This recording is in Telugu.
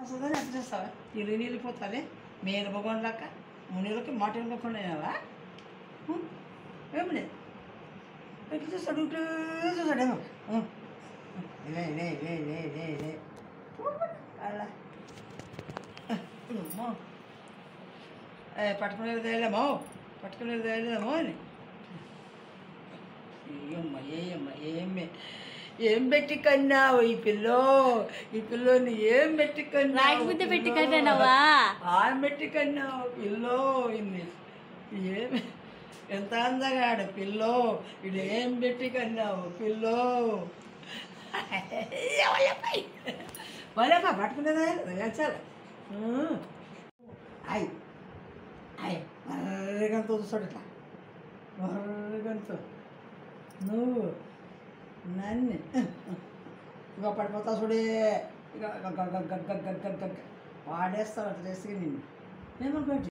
వస్తుందని ఎంత చేస్తావా ఇల్లు వెళ్ళిపోతావే మేలు భగవాన్ లాక్క మునిలకి మాట వినుకోకుండా ఏమి లేదు ఎట్లా చూస్తాడు ఇట్లా చూస్తాడేమో లే లే లే లే లే లే అలా పట్టుకునేది తేలేమో పట్టుకునేది తేలేమో అని ఏమ్మా ఏం పెట్టి కన్నావు ఈ పిల్లోని ఏం పెట్టి కన్నావు పెట్టి కన్నావా పెట్టి కన్నావు పిల్లో ఏమి ఎంత అందగాడు పిల్లో ఇది ఏం పెట్టి కన్నావు పిల్లో వాళ్ళపా పట్టుకునేదా చాలు అయ్ అయ్ మర్రగంతో చూస్తాడు ఇట్లా మర్రగంతో నువ్వు నన్ను ఇక పడిపోతావు చూడే ఇక వాడేస్తావు అట్లా చేస్తే నిన్ను ఏమనుకోండి